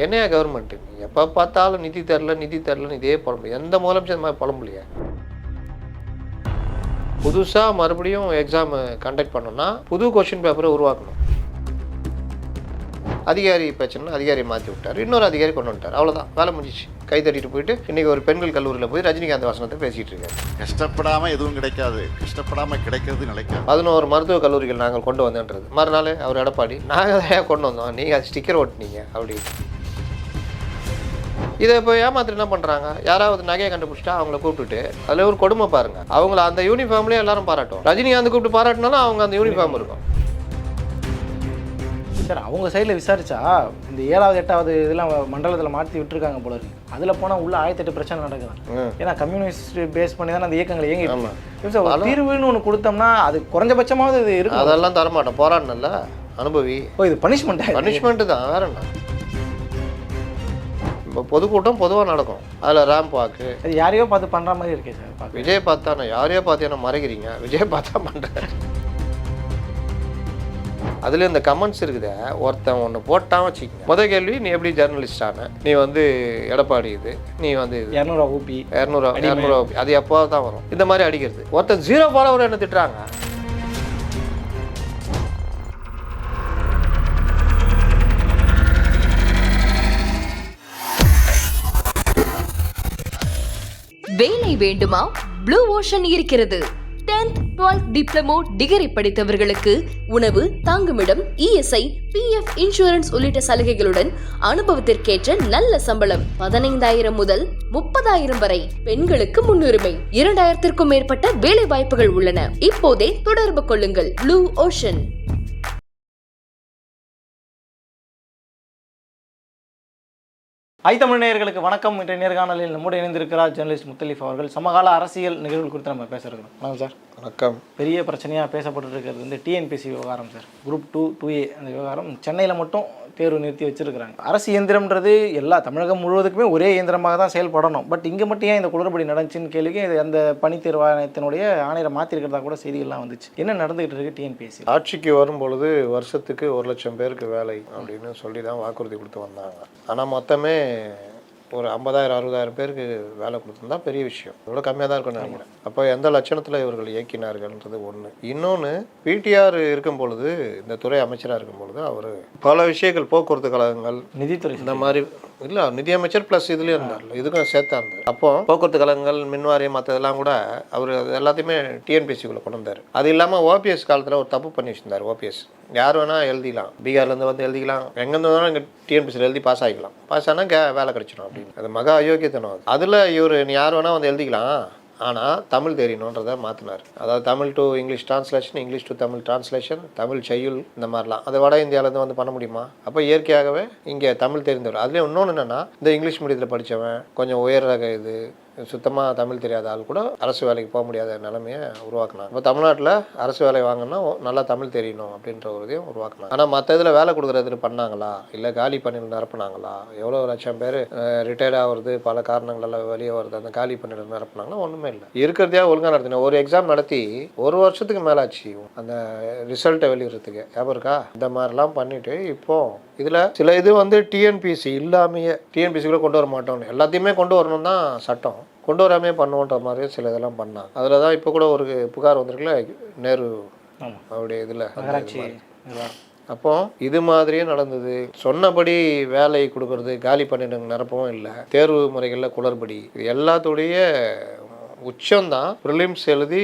என்னையா கவர்மெண்ட்டு எப்போ பார்த்தாலும் நிதி தரலன்னு இதே புலம்பு. எந்த முதலமைச்சர் மாதிரி புலம்பலையா? புதுசாக மறுபடியும் எக்ஸாம் கண்டக்ட் பண்ணோன்னா புது கொஸ்டின் பேப்பரை உருவாக்கணும். அதிகாரி பிரச்சனை, அதிகாரியை மாற்றி விட்டார், இன்னொரு அதிகாரி கொண்டு வந்துட்டார், அவ்வளோதான், வேலை முடிஞ்சிச்சு. கை தட்டிட்டு போயிட்டு இன்றைக்கி ஒரு பெண்கள் கல்லூரியில் போய் ரஜினிகாந்த் வசனத்தை பேசிகிட்டு இருக்காரு. கஷ்டப்படாமல் எதுவும் கிடைக்காது, கஷ்டப்படாமல் கிடைக்கிறது நிலைக்காது. 11 மருத்துவக் கல்லூரிகள் நாங்கள் கொண்டு வந்தோன்றது. மறுநாள் அவர் எடப்பாடி, நாங்கள் தான் கொண்டு வந்தோம், நீங்கள் அது ஸ்டிக்கர் ஓட்டினீங்க அப்படின்னு. இதை இப்போ ஏமாத்திட்டு என்ன பண்ணுறாங்க? யாராவது நகையை கண்டுபிடிச்சிட்டா அவங்கள கூப்பிட்டுட்டு அதில் ஒரு கொடுமை பாருங்கள், அவங்கள அந்த யூனிஃபார்ம்லேயே எல்லாரும் பாராட்டும். ரஜினிகாந்த் கூப்பிட்டு பாராட்டினாலும் அவங்க அந்த யூனிஃபார்ம் இருக்கும். சார் அவங்க சைடில் விசாரிச்சா இந்த 7வது 8வது இதெல்லாம் மண்டலத்தில் மாற்றி விட்டுருக்காங்க போல இருக்கு. அதில் போனால் உள்ள 1008 பிரச்சனை நடக்குது. ஏன்னா கம்யூனிஸ்ட் பேஸ் பண்ணி தான் அந்த இயக்கங்கள் இயங்கி சார் தீர்வுன்னு ஒன்று கொடுத்தோம்னா அது குறைஞ்சபட்சமாவது இது இருக்கும். அதெல்லாம் தரமாட்டோம், போராடணும்ல, அனுபவி. இது பனிஷ்மெண்ட்டு தான், வேற என்ன? இப்போ பொதுக்கூட்டம் பொதுவாக நடக்கும், அதில் ரேம்ப் வாக்கு அது யாரையோ பார்த்து பண்ணுற மாதிரி இருக்கே சார். விஜய் பார்த்தா நான் யாரையோ பார்த்து என்ன மறைக்கிறீங்க? விஜய் பார்த்தா பண்ணுறேன். அதுல இந்த கமெண்ட்ஸ் இருக்குதே, ஒருத்தன் ஒன்று போட்டான் வச்சுக்கோங்க. முதல் கேள்வி, நீ எப்படி ஜேர்னலிஸ்ட் ஆன? நீ வந்து எடப்பாடி இது, நீ வந்து 200 ஊபி 200 ஊபி, அது எப்போ தான் வரும்? இந்த மாதிரி அடிக்கிறது. ஒருத்தன் 0 ஃபாலோவர் என்ன திட்டுறாங்க. வேலை வேண்டுமா? ப்ளூ ஓஷன் இருக்கிறது. 10th 12th டிப்ளமோ டிகிரி படித்தவர்களுக்கு உணவு, தங்குமிடம், இஎஸ்ஐ, பிஎஃப் இன்சூரன்ஸ் உள்ளிட்ட சலுகைகளுடன் அனுபவத்திற்கேற்ற நல்ல சம்பளம் 15,000 முதல் 30,000 வரை. பெண்களுக்கு முன்னுரிமை. 2,000க்கும் மேற்பட்ட வேலை வாய்ப்புகள் உள்ளன. இப்போதே தொடர்பு கொள்ளுங்கள். Blue ocean. தமிழ் நேயர்களுக்கு வணக்கம். இன்றைய நேர்காணலில் நம்முடைய இணைந்திருக்கிறார் ஜேர்னலிஸ்ட் முத்தலீஃப் அவர்கள். சமகால அரசியல் நிகழ்வுகள் குறித்து நம்ம பேசுகிறோம். வணக்கம் சார். வணக்கம். பெரிய பிரச்சனையாக பேசப்பட்டு இருக்கிறது வந்து டிஎன்பிசி விவகாரம் சார். குரூப் 2, 2A அந்த விவகாரம் சென்னையில் மட்டும் தேர்வு நிறுத்தி வச்சிருக்கிறாங்க. அரசு இயந்திரம்ன்றது எல்லா தமிழகம் முழுவதுக்குமே ஒரே இயந்திரமாக தான் செயல்படணும். பட் இங்கே மட்டும் ஏன் இந்த குளறுபடி நடந்துச்சுன்னு கேள்விக்கு அந்த பணி தேர்வாணையத்தினுடைய ஆணையரை மாற்றிருக்கிறதா கூட செய்திகள்லாம் வந்துச்சு. என்ன நடந்துகிட்டு இருக்கு டிஎன்பிஎஸ்சி? ஆட்சிக்கு வரும்பொழுது வருஷத்துக்கு 1,00,000 பேருக்கு வேலை அப்படின்னு சொல்லி தான் வாக்குறுதி கொடுத்து வந்தாங்க. ஆனால் மொத்தமே ஒரு 50,000 60,000 பேருக்கு வேலை கொடுத்துருந்தா பெரிய விஷயம். இவ்வளோ கம்மியாக தான் இருக்கும்னு நினைக்கிறேன். அப்போ எந்த லட்சணத்தில் இவர்கள் இயக்கினார்கள்ன்றது ஒன்று. இன்னொன்று, பிடிஆர் இருக்கும் பொழுது, இந்த துறை அமைச்சராக இருக்கும் பொழுது அவர் பல விஷயங்கள், போக்குவரத்து கழகங்கள், நிதித்துறை இந்த மாதிரி இல்லை, நிதியமைச்சர் ப்ளஸ் இதுலேயும் இருந்தார், இதுக்கும் சேர்த்தா இருந்தார். அப்போ போக்குவரத்து கழகங்கள், மின்வாரியம், மற்றதெல்லாம் கூட அவர் எல்லாத்தையுமே டிஎன்பிஎஸ்சிக்குள்ளே கொண்டு வந்தார். அது இல்லாமல் ஓபிஎஸ் காலத்தில் ஒரு தப்பு பண்ணி வச்சிருந்தார். ஓபிஎஸ் யார் வேணால் எழுதிக்கலாம், பீகார்லேருந்து வந்து எழுதிக்கலாம், எங்கேருந்து வேணாலும் இங்கே டிஎன்பிஎஸ்சியில் எழுதி பாஸ் ஆகிக்கலாம், பாஸ் ஆனால் வேலை கிடைச்சிடும் அப்படின்னு. அது மகா அயோக்கியத்தனம். அதில் இவர் நீ யார் வேணால் வந்து எழுதிக்கலாம், ஆனால் தமிழ் தெரியணுன்றதை மாற்றினார். அதாவது Tamil to English translation, English to Tamil translation, Tamil செய்யுள், இந்த மாதிரிலாம். அது வட இந்தியாவிலேருந்து வந்து பண்ண முடியுமா? அப்போ இயற்கையாகவே இங்கே தமிழ் தெரிந்தவர். அதுலேயும் இன்னொன்று என்னென்னா, இந்த இங்கிலீஷ் மீடியத்தில் படித்தவன், கொஞ்சம் உயர் ரக இது, சுத்தமாக தமிழ் தெரியாத ஆள் கூட அரசு வேலைக்கு போக முடியாத நிலைமையை உருவாக்கினாங்க. இப்போ தமிழ்நாட்டில் அரசு வேலை வாங்கினா நல்லா தமிழ் தெரியணும் அப்படின்ற ஒரு இதையும் உருவாக்கினாங்க. ஆனால் மற்ற இதில் வேலை கொடுக்குறது பண்ணாங்களா, இல்லை காலி பணியில் நிரப்புனாங்களா? எவ்வளோ லட்சம் பேர் ரிட்டையர்ட் ஆகிறது, பல காரணங்களால் வெளியே வருது, அந்த காலி பணியில் நிரப்புனாங்களா? ஒன்றுமே இல்லை. இருக்கிறதையா ஒழுங்காக நடத்தின ஒரு எக்ஸாம் நடத்தி 1 வருஷத்துக்கு மேலே ஆச்சு அந்த ரிசல்ட்டை வெளியிடுறதுக்கு. ஞாபகம் இருக்கா? இந்த மாதிரிலாம் பண்ணிவிட்டு இப்போது இதில் சில இது வந்து டிஎன்பிஎஸ்சி இல்லாமையே டிஎன்பிஎஸ்சிக்குள்ளே கொண்டு வர மாட்டோம்னு, எல்லாத்தையுமே கொண்டு வரணும் தான் சட்டம், கொண்டு வராமே பண்ணுவோன்ற மாதிரியே சில இதெல்லாம் பண்ணாங்க. அதில் தான் இப்போ கூட ஒரு புகார் வந்திருக்குல்ல, நேரு அவருடைய இதில். அப்போ இது மாதிரியே நடந்தது. சொன்னபடி வேலை கொடுக்கறது, காலி பண்ணிட்டு நிரப்பவும் இல்லை, தேர்வு முறைகளில் குளறுபடி, இது எல்லாத்துடைய உச்சம்தான் ப்ரிலிம்ஸ் எழுதி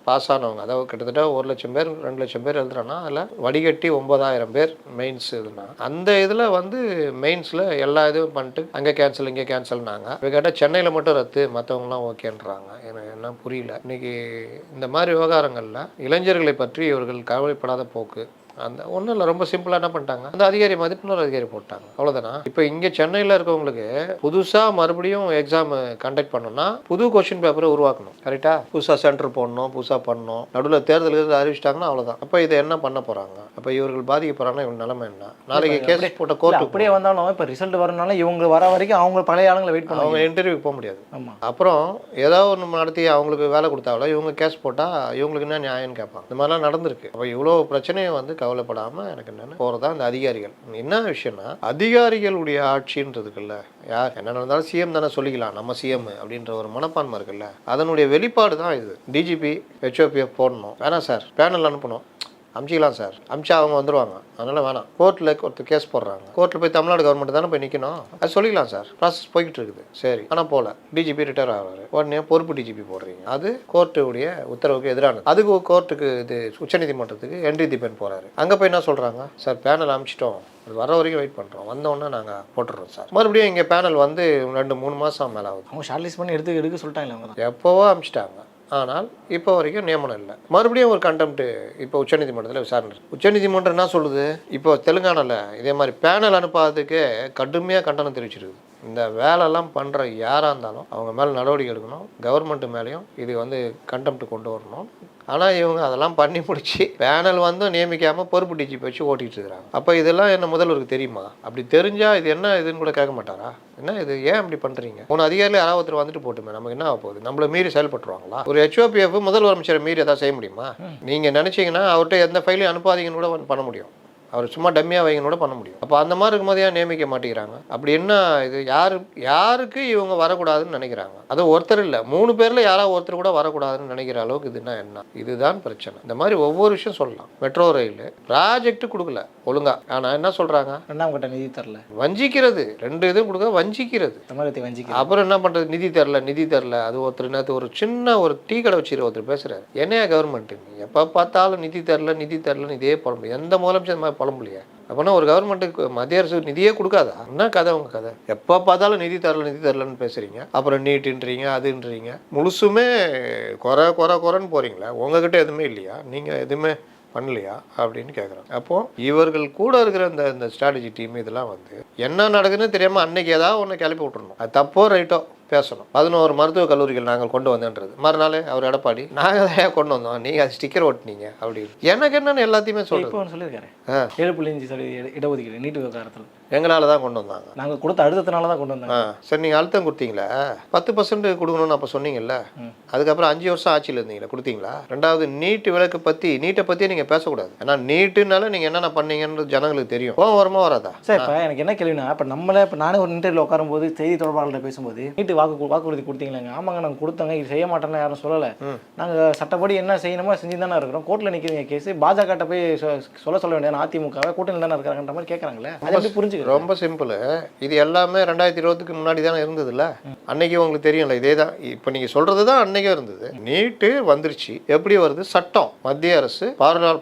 பாஸ் ஆனவங்க. அதாவது கிட்டத்தட்ட 1,00,000 பேர் 2,00,000 பேர் எழுதுறான்னா அதில் வடிகட்டி 9,000 பேர் மெயின்ஸ் இதுனா, அந்த இதில் வந்து மெயின்ஸில் எல்லா இதுவும் பண்ணிட்டு அங்கே கேன்சல் இங்கே கேன்சல்னாங்க. இப்போ கேட்டால் சென்னையில் மட்டும் ரத்து, மற்றவங்களாம் ஓகேன்றாங்க. எனக்கு என்ன புரியல. இன்னைக்கு இந்த மாதிரி விவகாரங்களில் இளைஞர்களை பற்றி இவர்கள் கவலைப்படாத போக்கு, அந்த ஒன்றும் இல்லை, ரொம்ப சிம்பிளாக என்ன பண்ணிட்டாங்க, அந்த அதிகாரி மாதிரி இன்னொரு அதிகாரி போட்டாங்க, அவ்வளோதானா? இப்போ இங்கே சென்னையில் இருக்கவங்களுக்கு புதுசாக மறுபடியும் எக்ஸாம் கண்டக்ட் பண்ணோம்னா புது கொஸ்டின் பேப்பரை உருவாக்கணும். கரெக்டாக புதுசாக சென்டர் போடணும், புதுசாக பண்ணணும். நடுவில் தேர்தல் அறிவிச்சிட்டாங்கன்னா அவ்வளோதான். அப்போ இதை என்ன பண்ண போகிறாங்க? அப்போ இவர்கள் பாதிக்கப்படுறாங்கன்னா இவங்க நிலைமை என்ன? நாளைக்கு கேஸ் போட்ட கோர்ட் அப்படியே வந்தாலும் இப்போ ரிசல்ட் வரனால இவங்க வர வரைக்கும் அவங்க பழைய ஆளுங்களை வெயிட் பண்ண, அவங்க இன்டர்வியூக்கு போக முடியாது. ஆமாம். அப்புறம் ஏதாவது ஒன்று நடத்தி அவங்களுக்கு வேலை கொடுத்தாலும் இவங்க கேஸ் போட்டால் இவங்களுக்கு என்ன நியாயம்னு கேட்பாங்க. இந்த மாதிரிலாம் நடந்திருக்கு. அப்போ இவ்வளோ பிரச்சனையை வந்து கவலைப்படாமல் எனக்கு என்னென்னு போகிறதா இந்த அதிகாரிகள். என்ன விஷயம்னா அதிகாரிகளுடைய ஆட்சின்றதுக்குல்ல யார் என்ன நடந்தாலும் சிஎம் தானே சொல்லிக்கலாம் நம்ம சிஎம் அப்படின்ற ஒரு மனப்பான்மை இருக்குல்ல, அதனுடைய வெளிப்பாடு தான் இது. டிஜிபி ஹெச்ஓபிஎஃப் போடணும் வேணாம் சார், பேனல் அனுப்பணும் அமிச்சிக்கலாம் சார், அமிச்சா அவங்க வந்துடுவாங்க, அதனால் வேணாம். கோர்ட்டில் ஒருத்தர் கேஸ் போடுறாங்க, கோர்ட்டில் போய் தமிழ்நாடு கவர்மெண்ட் தானே போய் நிற்கணும், அது சொல்லிக்கலாம் சார், ப்ராசஸ் போய்கிட்டு இருக்குது. சரி, ஆனால் போகல, டிஜிபி ரிட்டையர் ஆகிறாரு, உடனே பொறுப்பு டிஜிபி போடுறீங்க, அது கோர்ட்டுடைய உத்தரவுக்கு எதிரானது. அதுக்கு கோர்ட்டுக்கு இது உச்சநீதிமன்றத்துக்கு என்ட்ரி திபன் போகிறாரு, அங்கே போய் என்ன சொல்கிறாங்க, சார் பேனல் அமிச்சிட்டோம், அது வர வரைக்கும் வெயிட் பண்ணுறோம், வந்தோடனே நாங்கள் போட்டுடுறோம் சார். மறுபடியும் இங்கே பேனல் வந்து 2-3 மாதம் மேலே ஆகுது. அவங்க ஷார்ட்லிஸ்ட் பண்ணி எடுக்க சொல்லிட்டாங்களே அவங்க தான். எப்போவோ அமிச்சிட்டாங்க, ஆனால் இப்போ வரைக்கும் நியமனம் இல்லை. மறுபடியும் ஒரு கண்டெம்ட் இப்போ உச்சநீதிமன்றத்தில் விசாரணை. உச்சநீதிமன்றம் என்ன சொல்லுது, இப்போ தெலுங்கானாவில் இதே மாதிரி பேனல் அனுப்பாததுக்கு கடுமையாக கண்டனம் தெரிவிச்சிருக்கு. இந்த வேலைலாம் பண்ணுற யாராக இருந்தாலும் அவங்க மேலே நடவடிக்கை எடுக்கணும், கவர்மெண்ட்டு மேலேயும் இது வந்து கண்டெம்ட் கொண்டு வரணும். ஆனால் இவங்க அதெல்லாம் பண்ணி முடிச்சு பேனல் வந்து நியமிக்காமல் பொறுப்பு டிஜிபி வச்சு ஓட்டிகிட்டு இருக்கிறாங்க. அப்போ இதெல்லாம் என்ன முதல்வருக்கு தெரியுமா? அப்படி தெரிஞ்சால் இது என்ன இதுன்னு கூட கேட்க மாட்டாரா? என்ன இது, ஏன் அப்படி பண்ணுறீங்க? உன் அதிகாரியில் யாராவது ஒருத்தர் வந்துட்டு போட்டுமே, நமக்கு என்ன ஆக போகுது? நம்மளை மீறி செயல்பட்டுருவாங்களா? ஒரு ஹெச்ஓபிஎஃப் முதல்வர் அமைச்சரை மீறி எதாவது செய்ய முடியுமா? நீங்கள் நினச்சிங்கன்னா அவர்கிட்ட எந்த ஃபைலையும் அனுப்பாதீங்கன்னு கூட பண்ண முடியும், அவர் சும்மா டம்மியாக வைங்கன்னு கூட பண்ண முடியும். அப்போ அந்த மாதிரி இருக்கும்போது ஏன் நியமிக்க மாட்டேங்கிறாங்க? அப்படி என்ன இது, யாருக்கு இவங்க வரக்கூடாதுன்னு நினைக்கிறாங்க? அது ஒருத்தர் இல்லை, 3 பேரில் யாராவது ஒருத்தர் கூட வரக்கூடாதுன்னு நினைக்கிற அளவுக்கு இதுனா என்ன? இதுதான் பிரச்சனை. இந்த மாதிரி ஒவ்வொரு விஷயம் சொல்லலாம். மெட்ரோ ரயில் ப்ராஜெக்ட் கொடுக்கல ஒழுங்கா, ஆனால் என்ன சொல்கிறாங்க, 2ஆம் கட்ட நிதி தரல, வஞ்சிக்கிறது. 2 இதுவும் கொடுக்க வஞ்சிக்கிறது, தமிழகத்தை வஞ்சிக்கிறது. அப்புறம் என்ன பண்ணுறது, நிதி தரல. அது ஒருத்தர் நேற்று ஒரு சின்ன ஒரு டீ கடை வச்சுரு ஒருத்தர் பேசுகிறார், என்னையா கவர்மெண்ட்டு எப்போ பார்த்தாலும் நிதி தரலன்னு இதே புலம்பு, எந்த முதலமைச்சர் புலம்புலையா? அப்படின்னா ஒரு கவர்மெண்ட்டுக்கு மத்திய அரசு நிதியே கொடுக்காதா? என்ன கதை உங்க கதை? எப்போ பார்த்தாலும் நிதி தரலன்னு பேசுறீங்க, அப்புறம் நீட்டுன்றீங்க அதுன்றீங்க, முழுசுமே குறைன்னு போறீங்களா? உங்ககிட்ட எதுவுமே இல்லையா? நீங்க எதுவுமே பண்ணலையா அப்படின்னு கேட்குறாங்க. அப்போது இவர்கள் கூட இருக்கிற இந்த ஸ்ட்ராட்டஜி டீம் இதெல்லாம் வந்து என்ன நடக்குதுன்னு தெரியாமல் அன்னைக்கு ஏதாவது ஒன்று கிளப்பி விட்டுறணும். அது தப்போ ரைட்டோ பேசணும். 11 மருத்துவக் கல்லூரிகள் நாங்கள் கொண்டு வந்தேன்றது, மறுநாள் அவர் எடப்பாடி நாங்கள் தான் கொண்டு வந்தோம், நீங்கள் அது ஸ்டிக்கர் ஒட்டினீங்க அப்படின்னு. எனக்கு என்னன்னு எல்லாத்தையுமே சொல்லியிருக்காரு. 7.5% இடஒதுக்கீடு நீட்டு விவகாரத்தில் எங்களால் தான் கொண்டு வந்தாங்க, நாங்கள் கொடுத்த அழுத்தத்தினால தான் கொண்டு வந்தாங்க. சரி, நீங்கள் அழுத்தம் கொடுத்தீங்களா? 10% கொடுக்கணும்னு அப்போ சொன்னீங்கல்ல, அதுக்கப்புறம் 5 வருஷம் ஆட்சியில் இருந்தீங்களா, கொடுத்தீங்களா? 2வது நீட்டு விலக்கு நீட்டை பற்றி நீங்கள் பேசக்கூடாது, ஏன்னா நீட்டுனால நீங்கள் என்னென்ன பண்ணீங்கன்றது ஜனங்களுக்கு தெரியும். வருமா வராதா? சார் இப்போ எனக்கு என்ன கேள்வினா, இப்போ இப்போ நானே ஒரு இன்டர்வியூவில் உட்காரும்போது செய்தி தொடர்பாளர்கிட்ட பேசும்போது நீட்டு வாக்குறுதி கொடுத்தீங்களாங்க? ஆமாங்க நாங்கள் கொடுத்தாங்க, இது செய்ய மாட்டேன்னு யாரும் சொல்லலை, நாங்கள் சட்டப்படி என்ன செய்யணுமோ செஞ்சு தானே இருக்கிறோம், கோர்ட்டில் நிற்கிறீங்க கேஸ், பாஜக போய் சொல்ல வேண்டிய அதிமுகவை கூட்டணியில் தானே இருக்கிறாங்கன்ற மாதிரி கேட்குறாங்களே, அதை எப்படி புரிஞ்சு? ரொம்ப சிம்பிள். இது எல்லாமே 2020க்கு முன்னாடி தானே இருந்ததுல்ல, அன்னைக்கு உங்களுக்கு தெரியும்ல, இதே தான் இப்போ நீங்கள் சொல்றது தான் அன்னைக்கே இருந்தது. நீட்டு வந்துருச்சு, எப்படி வருது? சட்டம், மத்திய அரசு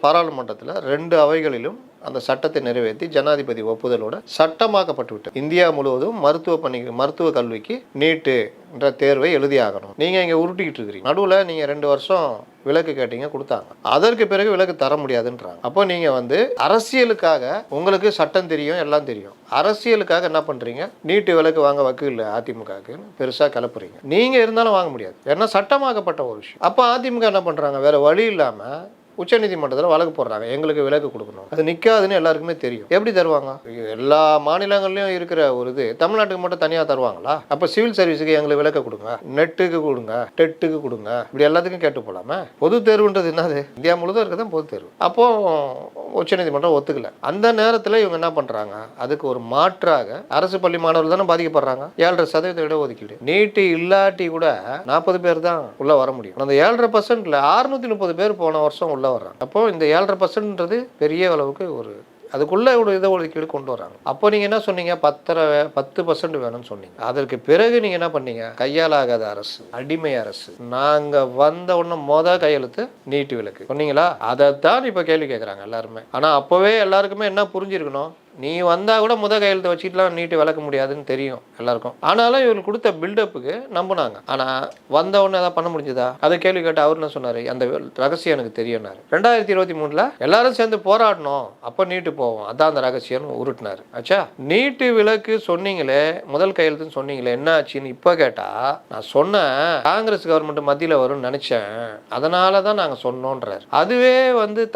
பாராளுமன்றத்தில் 2 அவைகளிலும் அந்த சட்டத்தை நிறைவேற்றி ஜனாதிபதி ஒப்புதலோட சட்டமாக்கப்பட்டு விட்டது. இந்தியா முழுவதும் மருத்துவ கல்விக்கு நீட்டு என்ற தேர்வை எழுதி ஆகணும். நீங்கள் இங்கே உருட்டிக்கிட்டு இருக்கிறீங்க. நடுவில் நீங்கள் 2 வருஷம் விலக்கு கேட்டீங்க, கொடுத்தாங்க. அதற்கு பிறகு விலக்கு தர முடியாதுன்றாங்க. அப்போ நீங்கள் வந்து அரசியலுக்காக, உங்களுக்கு சட்டம் தெரியும் எல்லாம் தெரியும், அரசியலுக்காக என்ன பண்ணுறீங்க, நீட்டு விலக்கு வாங்க வக்கு இல்லை அதிமுகக்குன்னு பெருசாக கிளப்புறீங்க. நீங்கள் இருந்தாலும் வாங்க முடியாது, ஏன்னா சட்டமாக்கப்பட்ட ஒரு விஷயம். அப்போ அதிமுக என்ன பண்ணுறாங்க, வேறு வழி இல்லாமல் உச்சநீதிமன்றத்தில் வழக்கு போடுறாங்க, எங்களுக்கு விலக்கு கொடுக்கணும். அது நிற்காதுன்னு எல்லாருக்குமே தெரியும். எப்படி தருவாங்க? எல்லா மாநிலங்கள்லையும் இருக்கிற ஒரு இது தமிழ்நாட்டுக்கு மட்டும் தனியாக தருவாங்களா? அப்போ சிவில் சர்வீஸுக்கு எங்களுக்கு விலக்கு கொடுங்க, நெட்டுக்கு கொடுங்க, டெட்டுக்கு கொடுங்க, இப்படி எல்லாத்துக்கும் கேட்டு போகலாமே. பொது தேர்வுன்றது என்னது? இந்தியா முழுதும் இருக்கிறது பொது தேர்வு. அப்போது உச்சநீதிமன்றம் ஒத்துக்கல. அந்த நேரத்தில் இவங்க என்ன பண்ணுறாங்க, அதுக்கு ஒரு மாற்றாக அரசு பள்ளி மாணவர்கள் தானே பாதிக்கப்படுறாங்க. 7.5% இடஒதுக்கீடு. நீட்டு இல்லாட்டி கூட 40 பேர் தான் உள்ளே வர முடியும். அந்த 7.5%ல 630 பேர் போன வருஷம் உள்ள வர்றாங்க. அப்போ இந்த 7.5%ன்றது பெரிய அளவுக்கு ஒரு அதுக்குள்ள ஒரு இதை ஒதுக்கீடு கொண்டு வராங்க. அப்போ நீங்க என்ன சொன்னீங்க, 10% வேணும்னு சொன்னீங்க. அதற்கு பிறகு நீங்க என்ன பண்ணீங்க, கையாலாகாத அரசு, அடிமை அரசு, நாங்க வந்த உடனே கையெழுத்து நீட்டு விலக்கு சொன்னீங்களா? அதைத்தான் இப்ப கேள்வி கேட்கறாங்க எல்லாருமே. ஆனா அப்பவே எல்லாருக்குமே என்ன புரிஞ்சிருக்கணும், நீ வந்தால் கூட கையெழுத்தை வச்சுட்டுலாம் நீட்டு விளக்க முடியாதுன்னு தெரியும் எல்லாருக்கும். ஆனாலும் இவருக்கு கொடுத்த பில்டப்புக்கு நம்பினாங்க. ஆனால் வந்த உடனே எதாவது பண்ண முடிஞ்சதா? அதை கேள்வி கேட்டு அவர் என்ன சொன்னார், அந்த ரகசியம் எனக்கு தெரியும்னாரு. 2023 எல்லாரும் சேர்ந்து போராடணும், அப்போ நீட்டு போவோம், அதான் அந்த ரகசியம்னு உருட்டினார். ஆச்சா, நீட்டு விலக்கு சொன்னீங்களே, முதல் கையெழுத்துன்னு சொன்னீங்களே, என்ன ஆச்சுன்னு இப்போ கேட்டால், நான் சொன்னேன் காங்கிரஸ் கவர்மெண்ட் மத்தியில் வரும்னு நினச்சேன், அதனால தான் நாங்கள் சொன்னோன்றார். அதுவே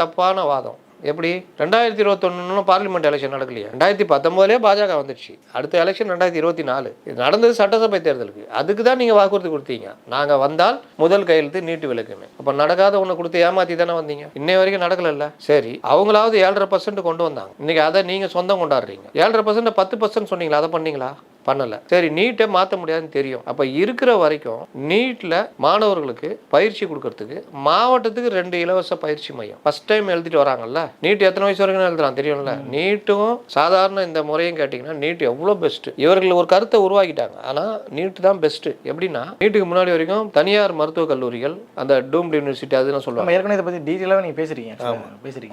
தப்பான வாதம். எப்படி 2021 பார்லிமெண்ட் எலெக்ஷன் நடக்கலையா? 2019 பாஜக வந்துடுச்சு. அடுத்த எலெக்ஷன் 2024. இது நடந்தது சட்டசபை தேர்தலுக்கு. அதுக்கு தான் நீங்கள் வாக்குறுதி கொடுத்தீங்க, நாங்கள் வந்தால் முதல் கையெழுத்து நீட்டு விலக்குன்னு. அப்போ நடக்காத ஒன்று கொடுத்து ஏமாற்றி தானே வந்தீங்க. இன்னை வரைக்கும் நடக்கல. சரி, அவங்களாவது 7.5% கொண்டு வந்தாங்க. இன்னைக்கு அதை நீங்கள் சொந்தம் கொண்டாடுறீங்க. 7.5% 10% சொன்னீங்களா? அதை பண்ணீங்களா? பண்ணல. சரி, நீட்டை மாற்ற முடியாதுன்னு தெரியும். அப்போ இருக்கிற வரைக்கும் நீட்டில் மாணவர்களுக்கு பயிற்சி கொடுக்கறதுக்கு மாவட்டத்துக்கு 2 இலவச பயிற்சி மையம் ஃபர்ஸ்ட் டைம் எழுதிட்டு வராங்கல்ல. நீட் எத்தனை வயசு வரைக்கும் எழுதலாம் தெரியும்ல. நீட்டும் சாதாரண இந்த முறையும் கேட்டிங்கன்னா நீட் எவ்வளோ பெஸ்ட்டு. இவர்கள் ஒரு கருத்தை உருவாக்கிட்டாங்க. ஆனால் நீட்டு தான் பெஸ்ட்டு. எப்படின்னா, நீட்டுக்கு முன்னாடி வரைக்கும் தனியார் மருத்துவக் கல்லூரிகள், அந்த டூம்ட் யூனிவர்சிட்டி அதெல்லாம் சொல்லுவாங்க. ஏற்கனவே இதை பற்றி டீட்டெயிலாக நீங்கள் பேசுகிறீங்க.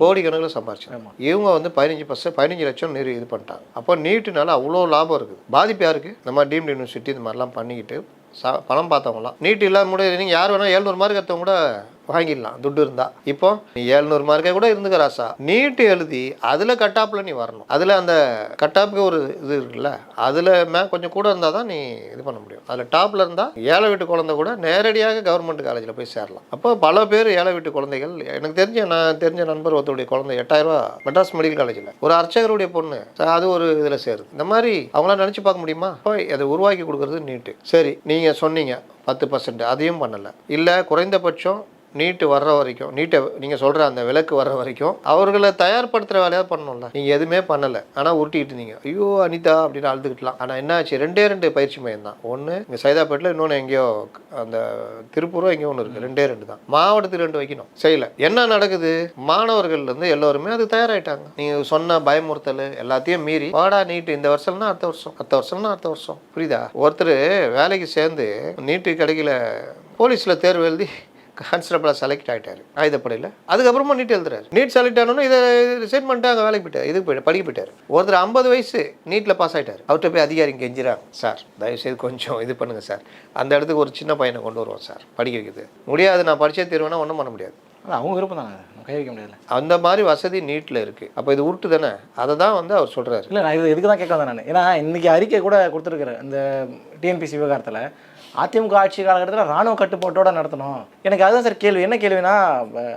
கோடிக்கணக்கில் சம்பாரிச்சாங்க. இவங்க வந்து 15 லட்சம் இது பண்ணிட்டாங்க. அப்போ நீட்டுனால அவ்வளோ லாபம் இருக்குது. பாதிப்பு யாருக்கு? நம்ம டீம்டு யூனிவர்சிட்டி இந்த மாதிரிலாம் பண்ணிக்கிட்டு பணம் பார்த்தவங்களாம். நீட் இல்லாத முடியாது. நீங்கள் யார் வேணால் 700 மார்க் எடுத்தவங்க கூட வாங்கிடலாம் துட்டு இருந்தா. இப்போ நீ 700 மார்க்கே கூட இருந்துக்க ராசா, நீட்டு எழுதி அதில் கட்டாப்பில் நீ வரணும். அதில் அந்த கட்டாப்புக்கு ஒரு இது இருக்குல்ல, அதில் கொஞ்சம் கூட இருந்தால் தான் நீ இது பண்ண முடியும். அதில் டாப்பில் இருந்தால் ஏழை வீட்டு குழந்தை கூட நேரடியாக கவர்மெண்ட் காலேஜில் போய் சேரலாம். அப்போ பல பேர் ஏழை வீட்டு குழந்தைகள், எனக்கு தெரிஞ்ச நண்பர் ஒருத்தருடைய குழந்தை 8000 ரூபா மெட்ராஸ் மெடிக்கல் காலேஜில் ஒரு அர்ச்சகருடைய பொண்ணு, அது ஒரு இதில் சேருது. இந்த மாதிரி அவங்களாம் நினச்சி பார்க்க முடியுமா? இப்போ அதை உருவாக்கி கொடுக்குறது நீட்டு. சரி, நீங்கள் சொன்னீங்க 10%, அதையும் பண்ணலை. இல்லை, குறைந்தபட்சம் நீட்டு வர்ற வரைக்கும், நீட்டை நீங்கள் சொல்கிற அந்த விலக்கு வர்ற வரைக்கும் அவர்களை தயார்படுத்துகிற வேலையாக பண்ணணும்ல. நீங்கள் எதுவுமே பண்ணலை. ஆனால் உருட்டிக்கிட்டு இருந்தீங்க. ஐயோ அனிதா அப்படின்னு அழுதுகிட்டலாம். ஆனால் என்ன ஆச்சு? 2 பயிற்சி மையம் தான். ஒன்று இங்கே சைதாப்பேட்டில், இன்னொன்று எங்கேயோ அந்த திருப்பூரோ எங்கேயோ ஒன்று இருக்குது. 2 தான். மாவட்டத்துக்கு 2 வைக்கணும். செய்யலை. என்ன நடக்குது? மாணவர்கள்லேருந்து எல்லோருமே அது தயாராகிட்டாங்க. நீங்கள் சொன்ன பயமுறுத்தல் எல்லாத்தையும் மீறி வாடா நீட்டு இந்த வருஷம்னா அடுத்த வருஷம், அடுத்த வருஷம்னா அடுத்த வருஷம். புரியுதா? ஒருத்தர் வேலைக்கு சேர்ந்து நீட்டு கிடைக்கல, போலீஸில் தேர்வு எழுதி கான்ஸ்டபிளாக செலக்ட் ஆகிட்டார் ஆயுதப்படையில். அதுக்கப்புறமா நீட் எழுதுறாரு. நீட் செலக்ட் ஆனோன்னு இதை ரிசைன் பண்ணிட்டு அங்கே வேலைக்கு போயிட்டார். இதுக்கு படிக்க போயிட்டார். ஒருத்தர் 50 வயசு நீட்டில் பாஸ் ஆகிட்டார். அவர்கிட்ட போய் அதிகாரிங்க கெஞ்சிறாங்க, சார் தயவுசெய்து கொஞ்சம் இது பண்ணுங்க சார், அந்த இடத்துக்கு ஒரு சின்ன பையனை கொண்டு வருவோம் சார், படிக்க வைக்குது. முடியாது, நான் படிச்சே தீர்வேனா ஒன்றும் பண்ண முடியாது. அவங்க விருப்பம் தானே, கை வைக்க முடியாது. அந்த மாதிரி வசதி நீட்டில் இருக்குது. அப்போ இது உருட்டு தானே. அதை தான் வந்து அவர் சொல்கிறாரு. இல்லை, நான் இது எதுக்கு தான் கேட்க வந்தேன் நான். ஏன்னா இன்றைக்கி அறிக்கை கூட கொடுத்துருக்குறேன். இந்த டிஎன்பிசி விவகாரத்தில் அதிமுக ஆட்சி காலகட்டத்தில் ராணுவ கட்டுப்பாட்டோட நடத்தணும். எனக்கு அதுதான் சார் கேள்வி. என்ன கேள்வினா,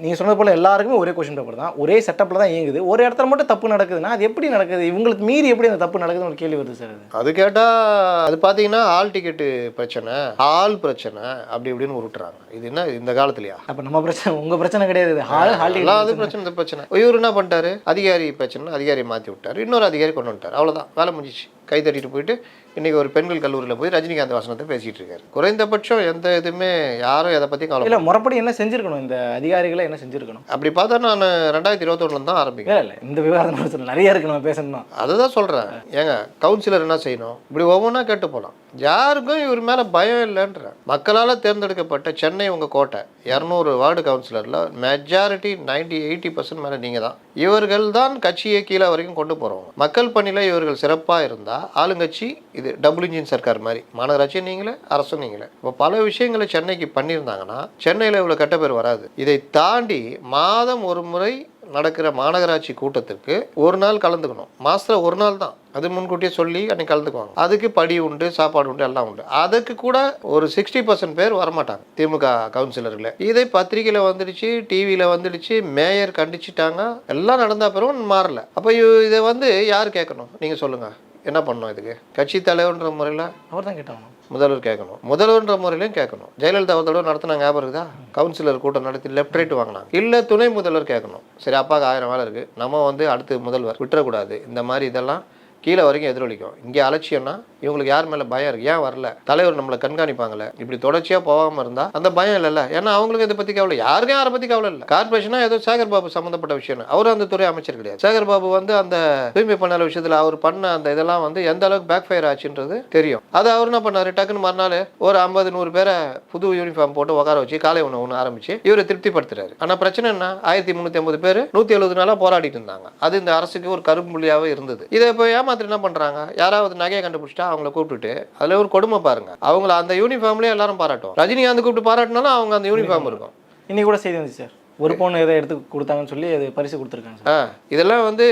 நீங்கள் சொன்னது போல் எல்லாருக்குமே ஒரே கொஸ்டின் பேப்பர் தான், ஒரே செட்டப்பில் தான் இயங்குது. ஒரு இடத்துல மட்டும் தப்பு நடக்குதுன்னா அது எப்படி நடக்குது? இவங்களுக்கு மீறி எப்படி அந்த தப்பு நடக்குதுன்னு ஒரு கேள்வி வருது சார். அது கேட்டால் அது பார்த்தீங்கன்னா ஹால் டிக்கெட்டு பிரச்சனை, ஹால் பிரச்சனை, அப்படி இப்படின்னு உருட்டுறாங்க. இது என்ன இந்த காலத்துலையா? அப்போ நம்ம பிரச்சனை, உங்கள் பிரச்சனை கிடையாது. ஹால் டிக்கெட் அது பிரச்சனை, இந்த பிரச்சனை. இவர் என்ன பண்ணிட்டாரு? அதிகாரி பிரச்சனை, அதிகாரியை மாற்றி விட்டார், இன்னொரு அதிகாரி கொண்டு வந்துட்டார். அவ்வளோதான், வேலை முடிஞ்சிச்சு. கை தட்டிட்டு போயிட்டு இன்றைக்கி ஒரு பெண்கள் கல்லூரியில் போய் ரஜினிகாந்த் வாசனத்தை பேசிகிட்டு இருக்காரு. குறைந்தபட்சம் எந்த இதுவுமே யாரும் எதை பற்றி கவலை இல்லை. முறைப்படி என்ன செஞ்சுருக்கணும் இந்த அதிகாரிகளை? என்ன செஞ்சுருக்கணும்? அப்படி பார்த்தா நான் 2021 தான் ஆரம்பிக்கிறேன். இல்லை, இந்த விவாதம் நிறைய இருக்கு, நம்ம பேசணும். அதுதான் சொல்கிறேன். ஏங்க, கவுன்சிலர் என்ன செய்யணும்? இப்படி ஒவ்வொன்றா கேட்டு போகலாம். யாருக்கும் இவர் மேலே பயம் இல்லைன்ற மக்களால் தேர்ந்தெடுக்கப்பட்ட சென்னை உங்கள் கோட்டை 200 வார்டு கவுன்சிலரில் மெஜாரிட்டி 90-80% மேலே நீங்கள் தான். இவர்கள் தான் கட்சியை கீழே வரைக்கும் கொண்டு போகிறவங்க. மக்கள் பணியில் இவர்கள் சிறப்பாக இருந்தால் ஆளுங்கட்சி இது டபுள் இன்ஜின் சர்க்கார் மாதிரி, மாநகராட்சி நீங்களே, அரசும் நீங்களே. இப்போ பல விஷயங்களை சென்னைக்கு பண்ணியிருந்தாங்கன்னா சென்னையில் இவ்வளோ கெட்ட பேர் வராது. இதை தாண்டி மாதம் ஒரு முறை நடக்கிற மாநகராட்சி கூட்டத்திற்கு ஒரு நாள் கலந்துக்கணும். மாதத்தில் ஒரு நாள் தான், அது முன்கூட்டியே சொல்லி அன்னைக்கு கலந்துக்குவாங்க. அதுக்கு படி உண்டு, சாப்பாடு உண்டு, எல்லாம் உண்டு. அதுக்கு கூட ஒரு 60% பேர் வரமாட்டாங்க திமுக கவுன்சிலர்களை. இதை பத்திரிகையில் வந்துடுச்சு, டிவியில் வந்துடுச்சு, மேயர் கண்டிச்சிட்டாங்க, எல்லாம் நடந்த பிறகு மாறல. அப்போ இதை வந்து யார் கேட்கணும்? நீங்கள் சொல்லுங்கள், என்ன பண்ணணும்? இதுக்கு கட்சி தலைவர்ன்ற முறையில் அவர் தான் கேட்டாங்க. முதல்வர் கேட்கணும், முதல்வர்ன்ற முறையிலையும் கேட்கணும். ஜெயலலிதா ஒரு தடவை நடத்தின ஞாபகம் இருக்குதா? கவுன்சிலர் கூட்டம் நடத்தி லெஃப்ட் ரைட் வாங்கினாங்க. இல்லை, துணை முதல்வர் கேட்கணும். சரி, அப்பாவுக்கு 1000 வேலை இருக்குது, நம்ம வந்து அடுத்து முதல்வர் விட்டுறக்கூடாது. இந்த மாதிரி இதெல்லாம் கீழே வரைக்கும் எதிரொலிக்கும். இங்கே அலட்சியம்னா இவங்களுக்கு யார் மேலே பயம் இருக்குது? ஏன் வரல? தலைவர் நம்மளை கண்காணிப்பாங்களே. இப்படி தொடர்ச்சியாக போகாமல் இருந்தால் அந்த பயம் இல்லைல்ல. ஏன்னா அவங்களுக்கு இதை பற்றி கவலை, யாருக்கும் யாரை பற்றி கவலை இல்லை. கார்பரேஷனாக ஏதோ சேகர் பாபு சம்மந்தப்பட்ட விஷயம், அவரும் அந்த துறை அமைச்சர் கிடையாது. சேகர் பாபு வந்து அந்த தூய்மை பண்ணாத விஷயத்தில் அவர் பண்ண அந்த இதெல்லாம் வந்து எந்த அளவுக்கு பேக் ஃபயர் ஆச்சுன்றது தெரியும். அது அவர் என்ன பண்ணார்? டக்குன்னு மறுநாள் ஒரு 50-100 பேரை புது யூனிஃபார்ம் போட்டு உட்கார வச்சு காலை ஒன்று ஆரம்பிச்சு இவரை திருப்திப்படுத்துறாரு. ஆனால் பிரச்சனை என்ன? 1350 பேர் 170 நாளாக போராடிட்டு இருந்தாங்க. அது இந்த அரசுக்கு ஒரு கரும்புள்ளியாகவே இருந்தது. இதை இப்போ ஏமாத்திட்டு என்ன பண்ணுறாங்க? யாராவது நகையை கண்டுபிடிச்சிட்டா அவங்கள கூப்பிட்டுட்டு, அதில் ஒரு கொடுமை பாருங்க, அவங்கள அந்த யூனிஃபார்ம்லேயே எல்லாரும் பாராட்டும். ரஜினிகாந்த் கூப்பிட்டு பாராட்டினாலும் அவங்க அந்த யூனிஃபார்ம் இருக்கும். இன்னைக்கு கூட செய்தி வந்துச்சு சார், ஒரு பொண்ணு எதை எடுத்து கொடுத்தாங்கன்னு சொல்லி அது பரிசு கொடுத்துருக்காங்க. இதெல்லாம் வந்து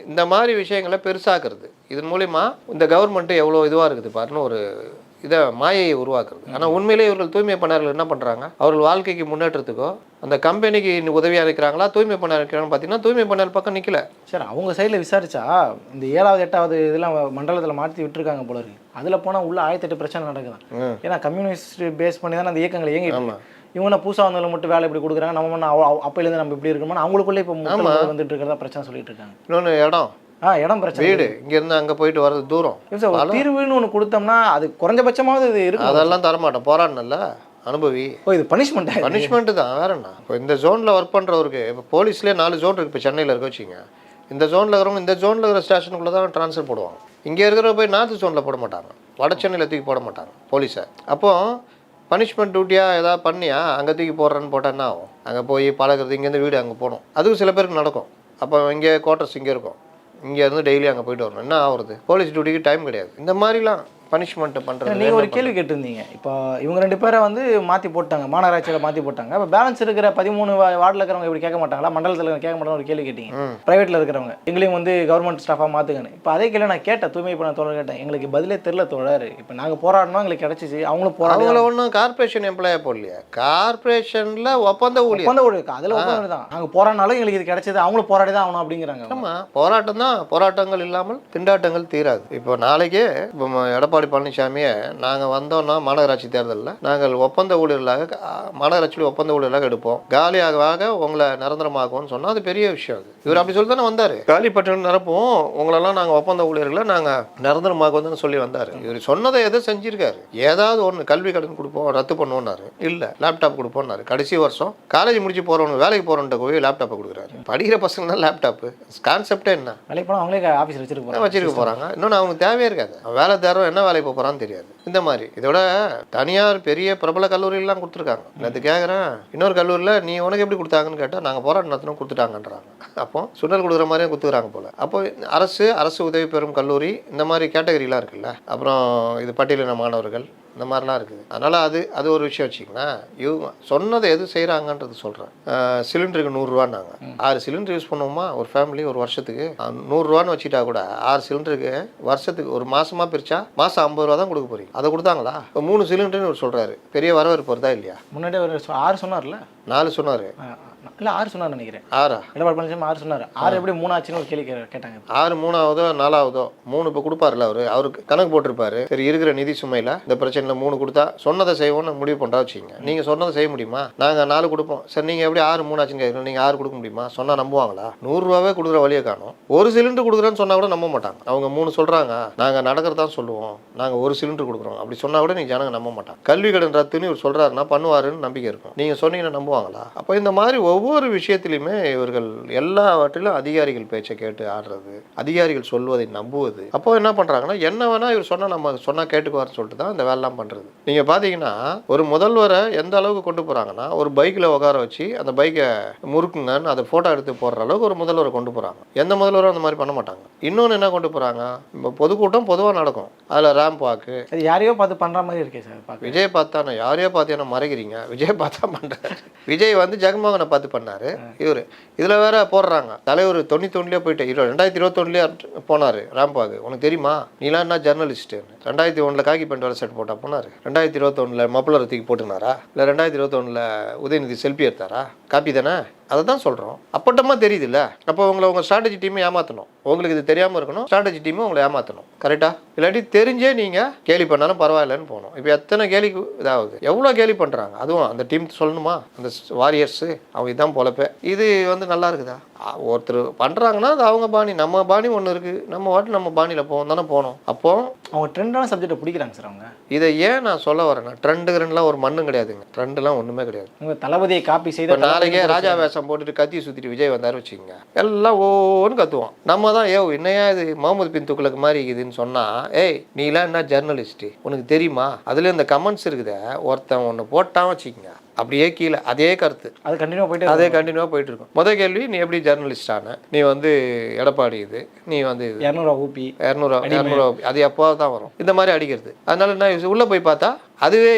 இந்த மாதிரி விஷயங்களை பெருசாக்குறது. இதன் மூலிமா இந்த கவர்மெண்ட்டு எவ்வளோ இதுவாக இருக்குது பாருன்னு ஒரு இதை மாயையை உருவாக்குறது. ஆனால் உண்மையிலேயே இவர்கள் தூய்மை பணியாளர்கள் என்ன பண்ணுறாங்க, அவர்கள் வாழ்க்கைக்கு முன்னேற்றத்துக்கோ அந்த கம்பெனிக்கு உதவியாக இருக்கிறாங்களா, தூய்மை பணியாளர் இருக்கிறாங்கன்னு பார்த்தீங்கன்னா தூய்மை பணியாளர் பக்கம் நிற்கல. சார் அவங்க சைடில் விசாரிச்சா இந்த 7வது 8வது இதெல்லாம் மண்டலத்தில் மாற்றி விட்டுருக்காங்க போல இருக்கு. அதில் போனால் உள்ள 1008 பிரச்சனை நடக்குது. ஏன்னா கம்யூனிஸ்ட் பேஸ் பண்ணி தானே அந்த இயக்கங்கள் இயங்கிட்டு இவங்க புதுசாக வந்தவங்களை மட்டும் வேலை இப்படி கொடுக்குறாங்க, நம்ம அப்போலேருந்து நம்ம இப்படி இருக்கணும்னா அவங்களுக்குள்ளே இப்போ வந்துட்டு இருக்கிறதா பிரச்சனை சொல்லிட்டு இருக்காங்க. இன்னொன்று இடம் பிரச்சனை, வீடு இங்கேருந்து அங்கே போயிட்டு வர்றது தூரம். சார் தீர்வுன்னு ஒன்று கொடுத்தோம்னா அது குறைஞ்சபட்சமாவது இது இருக்கு. அதெல்லாம் தரமாட்டேன், போராடணும்ல, அனுபவி. இது பனிஷ்மெண்ட் தான், வேற என்ன. இப்போ இந்த ஜோனில் ஒர்க் பண்ணுறவருக்கு இப்போ போலீஸ்லேயே 4 ஜோன் இருக்குது. இப்போ சென்னையில் இருக்க வச்சிங்க, இந்த ஜோனில் இருக்கிறவங்க இந்த ஜோனில் இருக்கிற ஸ்டேஷனுக்குள்ளே தான் ட்ரான்ஸ்ஃபர் போடுவாங்க. இங்கே இருக்கிற போய் நார்த் ஜோனில் போட மாட்டாங்க, வட சென்னையில் தூக்கி போட மாட்டாங்க போலீஸை. அப்போது பனிஷ்மெண்ட் டியூட்டியாக ஏதாவது பண்ணியா அங்கே தூக்கி போடுறேன்னு போட்டால் என்ன ஆகும்? அங்கே போய் பழகிறது, இங்கேருந்து வீடு அங்கே போகணும். அதுவும் சில பேருக்கு நடக்கும். அப்போ இங்கே குவார்ட்டர்ஸ் இங்கே இருக்கும், இங்கேருந்து டெய்லி அங்கே போயிட்டு வரணும். என்ன ஆகுறது? போலீஸ் டியூட்டிக்கு டைம் கிடையாது. இந்த மாதிரிலாம் பனிஷ்மெண்ட் பண்ணுறது. நீங்கள் ஒரு கேள்வி கேட்டிருந்தீங்க, இப்போ இவங்க 2 பேரை வந்து மாற்றி போட்டாங்க, மாநகராட்சியில் மாற்றி போட்டாங்க. இப்போ பேலன்ஸ் இருக்கிற 13 வார்டில் இருக்கிறவங்க இப்படி கேட்க மாட்டாங்களா, மண்டலத்தில் கேட்க மாட்டாங்க? ஒரு கேள்வி கேட்டீங்க. ப்ரைவேட்டில் இருக்கிறவங்க எங்களையும் வந்து கவர்மெண்ட் ஸ்டாஃபாக மாற்றுங்கன்னு. இப்போ அதே கேள்வி நான் கேட்டேன், தூய்மை பண்ண தோழர் கேட்டேன். எங்களுக்கு பதிலே தெரியல தோழர். இப்போ நாங்கள் போராடணும், எங்களுக்கு கிடச்சிச்சு. அவங்களும் போராட ஒன்றும் கார்பரேஷன் எம்ப்ளாயாக போடலையா? கார்பரேஷனில் ஒப்பந்த ஊழியர் அதில் ஒப்பந்தம் தான். நாங்கள் போராடினாலும் எங்களுக்கு இது கிடைச்சது, அவங்களும் போராடி தான் ஆகணும் அப்படிங்கிறாங்க. ஆமாம், போராட்டம் தான். போராட்டங்கள் இல்லாமல் திண்டாட்டங்கள் தீராது. இப்போ நாளைக்கே இப்போ எடப்பாடி பழனிசாமியை நாங்கள் வந்தோம்னா மாநகராட்சி தேர்தலில் நாங்கள் ஒப்பந்த ஊழியர்களாக மாநகராட்சியில் ஒப்பந்த ஊழியர்களாக எடுப்போம், காலியாக உங்களை நிரந்தரமாகும்னு சொன்னால் அது பெரிய விஷயம். அது இவர் அப்படி சொல்லி தானே வந்தார். காலி பட்டியல் நிரப்புவோம், உங்களெல்லாம் நாங்கள் ஒப்பந்த ஊழியர்களை நாங்கள் நிரந்தரமாகும்னு சொல்லி வந்தார். இவர் சொன்னதை எதை செஞ்சிருக்காரு? ஏதாவது ஒன்று கல்வி கடன் கொடுப்போம், ரத்து பண்ணுவோன்னாரு, இல்லை லேப்டாப் கொடுப்போம்னாரு. கடைசி வருஷம் காலேஜ் முடிச்சு போகிறவங்க, வேலைக்கு போகிறவன்ட்ட போய் லேப்டாப்பை கொடுக்குறாரு. படிக்கிற பசங்க தான் லேப்டாப்பு. கான்செப்டே என்ன? வேலைக்கு போனால் அவங்களே ஆஃபீஸ் வச்சிருக்க போகிறாங்க. இன்னொன்று அவங்க தேவையே இருக்காது. வேலை தேர்றோம், என்ன வேலைக்கு போகிறான்னு தெரியாது. இந்த மாதிரி இதோட தனியார் பெரிய பிரபல கல்லூரிலாம் கொடுத்துருக்காங்க. அது கேட்குறேன், இன்னொரு கல்லூரியில் நீ உனக்கு எப்படி கொடுத்தாங்கன்னு கேட்டால் நாங்கள் போராட்டம் நடத்தணும் கொடுத்துட்டாங்கன்றாங்க. அப்போ சுண்டல் கொடுக்குற மாதிரியே கொடுத்துக்கிறாங்க போல். அப்போ அரசு உதவி பெறும் கல்லூரி இந்த மாதிரி கேட்டகரிலாம் இருக்குல்ல, அப்புறம் இது பட்டியலின மாணவர்கள் இந்த மாதிரிலாம் இருக்குது. அதனால் அது ஒரு விஷயம் வச்சிங்கன்னா இவங்க சொன்னதை எது செய்கிறாங்கன்றது சொல்கிறேன். சிலிண்டருக்கு 100 ரூபான்னாங்க. 6 சிலிண்டர் யூஸ் பண்ணுவோமா ஒரு ஃபேமிலி ஒரு வருஷத்துக்கு? 100 ரூபான்னு வச்சுட்டா கூட 6 சிலிண்டருக்கு வருஷத்துக்கு ஒரு மாதமாக பிரித்தா மாதம் 50 ரூபா தான் கொடுக்க போகிறீங்க. அதை கொடுத்தாங்களா? இப்போ 3 சிலிண்டர்னு ஒரு சொல்கிறாரு. பெரிய வரவேற்பு வருதா இல்லையா? முன்னாடி ஒரு 6 சொன்னார்ல, 4 சொன்னார், இல்லை 6 சொன்னார் நினைக்கிறேன். 6 எடப்பாடி பழனிசாமி 6 சொன்னார். 6 எப்படி 3 ஆச்சுன்னு ஒரு கேள்வி கேட்டாங்க. 6 3ஆவதோ 4ஆவதோ 3 இப்போ கொடுப்பாருல அவருக்கு கணக்கு போட்டிருப்பாரு. சரி, இருக்கிற நிதி சுமையில் இந்த பிரச்சனையில் 3 கொடுத்தா சொன்னதை செய்வோம்னு முடிவு பண்ணுறா வச்சுங்க. நீங்கள் சொன்னதை செய்ய முடியுமா? நாங்கள் 4 கொடுப்போம். சரி, நீங்கள் எப்படி 6 3 ஆச்சுன்னு கேட்குறோம், நீங்கள் 6 கொடுக்க முடியுமா? சொன்னால் நம்புவாங்களா? 100 ரூபாவே கொடுக்குற வழியை காணும். ஒரு சிலிண்டர் கொடுக்குறேன்னு சொன்னால் கூட நம்ப மாட்டாங்க. அவங்க 3 சொல்கிறாங்க, நாங்கள் நடக்கிறதான் சொல்லுவோம், நாங்கள் ஒரு சிலிண்டர் கொடுக்குறோம் அப்படி சொன்னால் கூட நீங்கள் ஜனங்க நம்ப மாட்டாங்க. கல்வி கடன் ரத்துன்னு இவர் சொல்கிறாருன்னா பண்ணுவாருன்னு நம்பிக்கை இருக்கும். நீங்கள் சொன்னீங்கன்னா நம்புவாங்களா? அப்போ இந்த மாதிரி ஒவ்வொரு விஷயத்திலையுமே இவர்கள் எல்லாவற்றிலும் அதிகாரிகள் பேச்சை கேட்டு ஆடுறது, அதிகாரிகள் சொல்வதை நம்புவது. அப்போ என்ன பண்றாங்கன்னா, என்ன வேணா இவர் சொன்னா நம்ம சொன்னா கேட்டுக்குவார்னு சொல்லிட்டு தான் இந்த வேலைலாம் பண்றது. நீங்க பாத்தீங்கன்னா ஒரு முதல்வரை எந்த அளவுக்கு கொண்டு போறாங்கன்னா, ஒரு பைக்ல உட்கார வச்சு அந்த பைக்கை முறுக்குங்கன்னு அதை போட்டோ எடுத்து போடுற அளவுக்கு ஒரு முதல்வரை கொண்டு போறாங்க. எந்த முதல்வரும் அந்த மாதிரி பண்ண மாட்டாங்க. இன்னொன்று என்ன கொண்டு போறாங்க, இப்போ பொதுக்கூட்டம் பொதுவாக நடக்கும், அதில் ரேம்ப் வாக்கு யாரையோ பார்த்து பண்ற மாதிரி இருக்கே சார். விஜய் பார்த்தானே, யாரையோ பார்த்து என்ன மறைக்கிறீங்க? விஜய் பார்த்தா பண்றாரு. விஜய் வந்து ஜெகன்மோகனை பார்த்து பண்ணாரு. இவர் இதில் வேற போடுறாங்க, தலைவர் 91 போயிட்டு 2021 போனார் ராம்பாகு. உனக்கு தெரியுமா, நீலாம் என்ன ஜெர்னலிஸ்ட்? 2001 காக்கி பேண்ட் வர செட் போட்டா போனார். 2021 மப்புளர் தூக்கி போட்டுனாரா? இல்லை 2021 உதயநிதி செல்ஃபி எடுத்தாரா? காப்பி தானே? அதை தான் சொல்கிறோம். அப்பட்டமாக தெரியுது இல்லை? அப்போ உங்கள் ஸ்ட்ராட்டஜி டீமை ஏமாற்றணும். உங்களுக்கு இது தெரியாமல் இருக்கணும், ஸ்ட்ராட்டஜி டீமை உங்களை ஏமாற்றணும். கரெக்டாக? இல்லாட்டி தெரிஞ்சே நீங்கள் கேலி பண்ணாலும் பரவாயில்லன்னு போகணும். இப்போ எத்தனை கேலிக்கு இதாகுது, எவ்வளோ கேலி பண்ணுறாங்க. அதுவும் அந்த டீம் சொல்லணுமா, அந்த வாரியர்ஸு அவங்க இதான் போலப்பே. இது வந்து நல்லா இருக்குதா? ஒருத்தர் பண்ணுறாங்கன்னா அது அவங்க பாணி, நம்ம பாணி ஒன்று இருக்குது, நம்ம வாட்டி நம்ம பாணியில் போவோம் தானே போகணும். அப்போது அவங்க ட்ரெண்டான சப்ஜெக்டை பிடிக்கிறாங்க சார். அவங்க இதை ஏன் நான் சொல்ல வரேன்னா, ட்ரெண்டுலாம் ஒரு மண்ணும் கிடையாதுங்க. ட்ரெண்டுலாம் ஒன்றுமே கிடையாது. உங்கள் தளபதியை காப்பி செய்த நாளைக்கே ராஜா வேஷம் போட்டுட்டு கத்தி சுற்றிட்டு விஜய் வந்தார் வச்சுக்கோங்க, எல்லாம் ஓன்னு கத்துவோம். நம்ம தான் என்னையா இது முகமது பின் துக்ளக் மாதிரி இருக்குதுன்னு சொன்னால், ஏய் நீலாம் என்ன ஜெர்னலிஸ்ட்டு, உனக்கு தெரியுமா? அதுல இந்த கமெண்ட்ஸ் இருக்குதே, ஒருத்தன் ஒன்று போட்டான் வச்சுக்கோங்க, அப்படியே கீழே அதே கருத்து அது கண்டினியூவாக போயிட்டு இருக்கும். முதல் கேள்வி, நீ எப்படி ஜெர்னலிஸ்டான? நீ வந்து எடப்பாடி இது, நீ வந்து 200 ஊப்பி 200 அது எப்போ தான் வரும் இந்த மாதிரி அடிக்கிறது. அதனால என்ன, உள்ளே போய் பார்த்தா அதுவே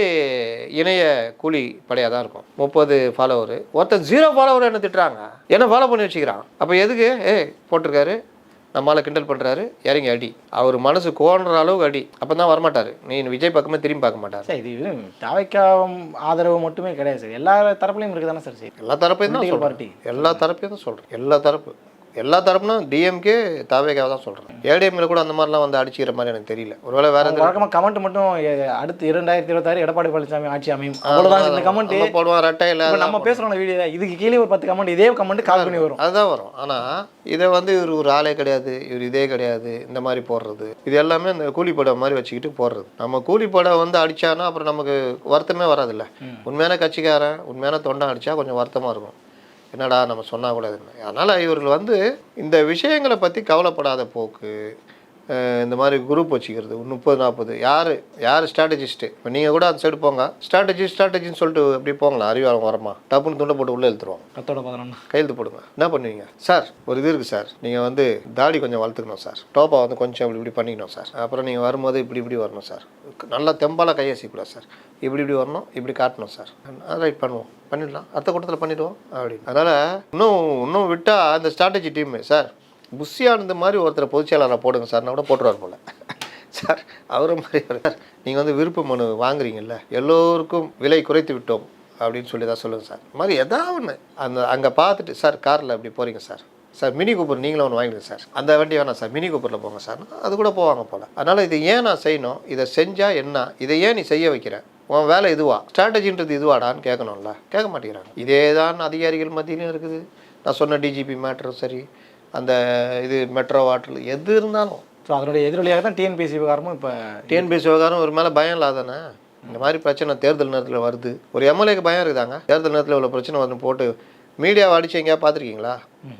இணைய கூலி படையாக தான் இருக்கும். 30 ஃபாலோவர், ஒருத்தர் 0 ஃபாலோவர் என்ன திட்டுறாங்க, என்ன ஃபாலோ பண்ணி வச்சுக்கிறான். அப்போ எதுக்கு போட்டிருக்காரு நம்மளால கிண்டல் பண்ணுறாரு, இறங்கி அடி. அவர் மனசு கோன்ற அளவுக்கு அடி. அப்போ தான் வரமாட்டார். நீ விஜய் பக்கமே திரும்பி பார்க்க மாட்டார். சார் இது தாவேக்கா ஆதரவு மட்டுமே கிடையாது சார், எல்லா தரப்புலையும் இருக்குது தானே சார். எல்லா தரப்பையும் தான் சொல்கிறேன். எல்லா தரப்பையும் தான் சொல்கிறேன். எல்லா தரப்புனா டிஎம்கே தாவேக்காவை தான் சொல்கிறேன். ஏடிஎம்ல கூட அந்த மாதிரிலாம் வந்து அடிச்சுக்கிற மாதிரி எனக்கு தெரியல. ஒருவேளை வேற வழக்கமாக கமெண்ட் மட்டும் அடுத்து 2026 எடப்பாடி பழனிசாமி ஆட்சி அமையும் அவ்வளோதான் இந்த கமெண்ட் போடுவான். ரெட்டை இல்லை நம்ம பேசுகிறோம் வீடியோ, இதுக்கு கீழே ஒரு 10 கமெண்ட் இதே கமெண்ட் கால் பண்ணி வரும். அதுதான் வரும். ஆனால் இதை வந்து இவர் ஒரு ஆளே கிடையாது, இவர் இதே கிடையாது, இந்த மாதிரி போடுறது இது எல்லாமே இந்த கூலிப்படை மாதிரி வச்சுக்கிட்டு போடுறது. நம்ம கூலிப்படை வந்து அடித்தானா அப்புறம் நமக்கு வருத்தமே வராதில்ல. உண்மையான கட்சிக்காரன் உண்மையான தொண்டை அடித்தா கொஞ்சம் வருத்தமாக இருக்கும். என்னடா நம்ம சொன்னால் கூட இல்லை. அதனால் இவர்கள் வந்து இந்த விஷயங்களை பற்றி கவலைப்படாத போக்கு, இந்த மாதிரி குரூப் வச்சுக்கிறது 30-40 யார் ஸ்ட்ராட்டஜிஸ்ட்டு. இப்போ நீங்கள் கூட அந்த சைடு போங்க, ஸ்ட்ராட்டஜின்னு சொல்லிட்டு அப்படி போங்களா, அறிவாரம் வரமா டப்புன்னு துண்டை போட்டு உள்ளே எழுத்துருவாங்க. 10-11 கையெழுத்து போடுங்க. என்ன பண்ணுவீங்க சார்? ஒரு இது இருக்குது சார், நீங்கள் வந்து தாடி கொஞ்சம் வளர்த்துக்கணும் சார், டோப்பா வந்து கொஞ்சம் இப்படி பண்ணிக்கணும் சார், அப்புறம் நீங்கள் வரும்போது இப்படி வரணும் சார், நல்லா தெம்பால கையசிக்கூடாது சார், இப்படி வரணும், இப்படி காட்டணும் சார். ரைட் பண்ணிடலாம், அடுத்த கூட்டத்தில் பண்ணிவிடுவோம் அப்படின்னு. அதனால் இன்னும் விட்டால் அந்த ஸ்ட்ராட்டஜி டீமு சார் புஷியானது மாதிரி ஒருத்தரை பொதுச்செயலாளரை போடுங்க சார்னா கூட போட்டுருவார் போல் சார். அவரை மாதிரி சார் நீங்கள் வந்து விருப்ப மனு வாங்குறீங்கல்ல, எல்லோருக்கும் விலை குறைத்து விட்டோம் அப்படின்னு சொல்லி தான் சொல்லுங்கள் சார். இது மாதிரி எதாவது ஒன்று அங்கே பார்த்துட்டு சார் காரில் அப்படி போகிறீங்க சார் மினி கூப்பர் நீங்களும் ஒன்று வாங்கிடுங்க சார், அந்த வண்டி வேணாம் சார், மினி கூப்பரில் போங்க சார், அது கூட போவாங்க போல். அதனால் இதை ஏன் நான் செய்யணும், இதை செஞ்சால் என்ன, இதை ஏன் நீ செய்ய வைக்கிற, உன் வேலை இதுவா, ஸ்ட்ராட்டஜின்றது இதுவாடான்னு கேட்கணும்ல, கேட்க மாட்டேங்கிறாங்க. இதே தான் அதிகாரிகள் மத்தியிலும் இருக்குது. நான் சொன்ன டிஜிபி மேட்டரும் சரி, அந்த இது மெட்ரோ வாட்டர் எது இருந்தாலும். ஸோ அதனுடைய எதிரொலியாக தான் டிஎன்பிஎஸ்சி விவகாரமும். இப்போ டிஎன்பிஎஸ்சி விவகாரம் ஒரு மேலே பயம் இல்லாதானே. இந்த மாதிரி பிரச்சனை தேர்தல் நேரத்தில் வருது. ஒரு எம்எல்ஏக்கு பயம் இருக்குதாங்க, தேர்தல் நேரத்தில் இவ்வளோ பிரச்சனை வந்து போட்டு மீடியாவை அடித்து எங்கேயா பார்த்துருக்கீங்களா?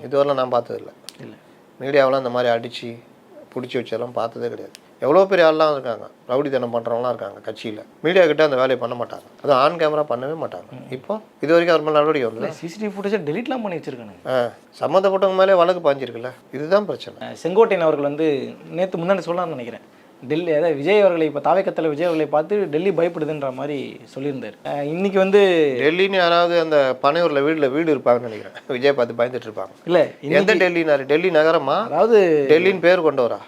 இதுவரைலாம் நான் பார்த்ததில்லை. இல்லை மீடியாவெலாம் இந்த மாதிரி அடித்து பிடிச்சி வச்செல்லாம் பார்த்ததே கிடையாது. எவ்வளோ பெரிய ஆள்லாம் இருக்காங்க, ரவுடித்தனம் பண்ணுறவங்களாம் இருக்காங்க கட்சியில், மீடியா கிட்ட அந்த வேலையை பண்ண மாட்டாங்க, அதுவும் ஆன் கேமரா பண்ணவே மாட்டாங்க. இப்போ இது வரைக்கும் அவர் மேலே நடவடிக்கை வந்து சிசிடிவி ஃபுட்டேஜை டெலிட்லாம் பண்ணி வச்சிருக்காங்க. சம்மந்தப்பட்டவங்க மேலே வழக்கு பாஞ்சிருக்குல்ல, இதுதான் பிரச்சனை. செங்கோட்டையன் அவர்கள் வந்து நேற்று முன்னாடி சொல்லலாம்னு நினைக்கிறேன், டெல்லி அதாவது விஜய் அவர்களை இப்போ தாவேக்கத்தில் விஜய் அவர்களை பார்த்து டெல்லி பயப்படுதுன்ற மாதிரி சொல்லியிருந்தார். இன்னைக்கு வந்து டெல்லின்னு யாராவது அந்த பனையூரில் வீடு இருப்பாங்கன்னு நினைக்கிறேன், விஜய் பார்த்து பயந்துட்டு இருப்பாங்க. இல்லை எந்த டெல்லினாரு? டெல்லி நகரமா? அதாவது டெல்லின்னு பேர் கொண்டு வரா?